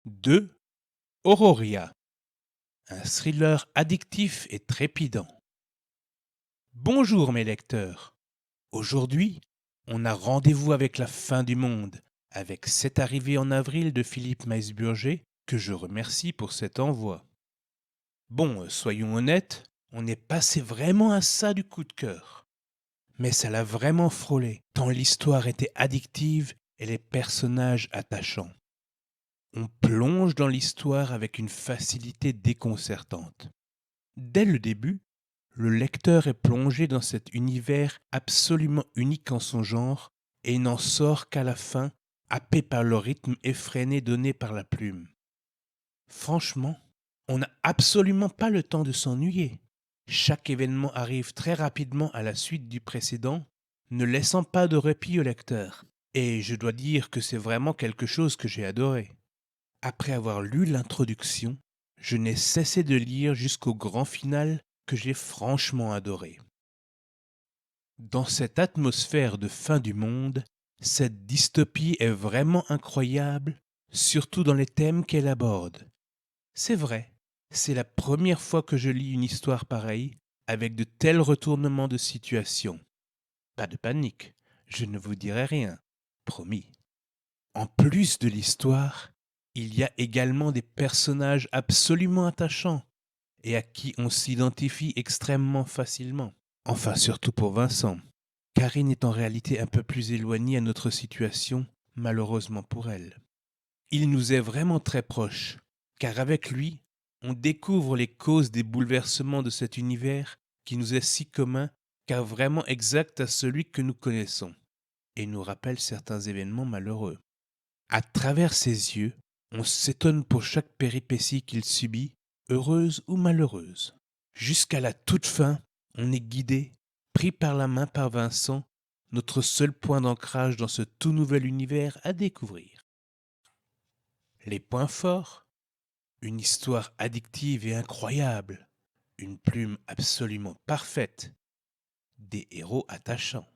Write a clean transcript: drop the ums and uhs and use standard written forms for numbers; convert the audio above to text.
2. Auroria, un thriller addictif et trépidant. Bonjour mes lecteurs. Aujourd'hui, on a rendez-vous avec la fin du monde, avec cette arrivée en avril de Philippe Meisburger, que je remercie pour cet envoi. Bon, soyons honnêtes, on est passé vraiment à ça du coup de cœur. Mais ça l'a vraiment frôlé, tant l'histoire était addictive et les personnages attachants. On plonge dans l'histoire avec une facilité déconcertante. Dès le début, le lecteur est plongé dans cet univers absolument unique en son genre et n'en sort qu'à la fin, happé par le rythme effréné donné par la plume. Franchement, on n'a absolument pas le temps de s'ennuyer. Chaque événement arrive très rapidement à la suite du précédent, ne laissant pas de répit au lecteur. Et je dois dire que c'est vraiment quelque chose que j'ai adoré. Après avoir lu l'introduction, je n'ai cessé de lire jusqu'au grand final que j'ai franchement adoré. Dans cette atmosphère de fin du monde, cette dystopie est vraiment incroyable, surtout dans les thèmes qu'elle aborde. C'est vrai, c'est la première fois que je lis une histoire pareille, avec de tels retournements de situation. Pas de panique, je ne vous dirai rien, promis. En plus de l'histoire, il y a également des personnages absolument attachants et à qui on s'identifie extrêmement facilement. Enfin, surtout pour Vincent. Karine est en réalité un peu plus éloignée à notre situation, malheureusement pour elle. Il nous est vraiment très proche, car avec lui, on découvre les causes des bouleversements de cet univers qui nous est si commun, car vraiment exact à celui que nous connaissons, et nous rappelle certains événements malheureux. À travers ses yeux, on s'étonne pour chaque péripétie qu'il subit, heureuse ou malheureuse. Jusqu'à la toute fin, on est guidé, pris par la main par Vincent, notre seul point d'ancrage dans ce tout nouvel univers à découvrir. Les points forts: une histoire addictive et incroyable, une plume absolument parfaite, des héros attachants.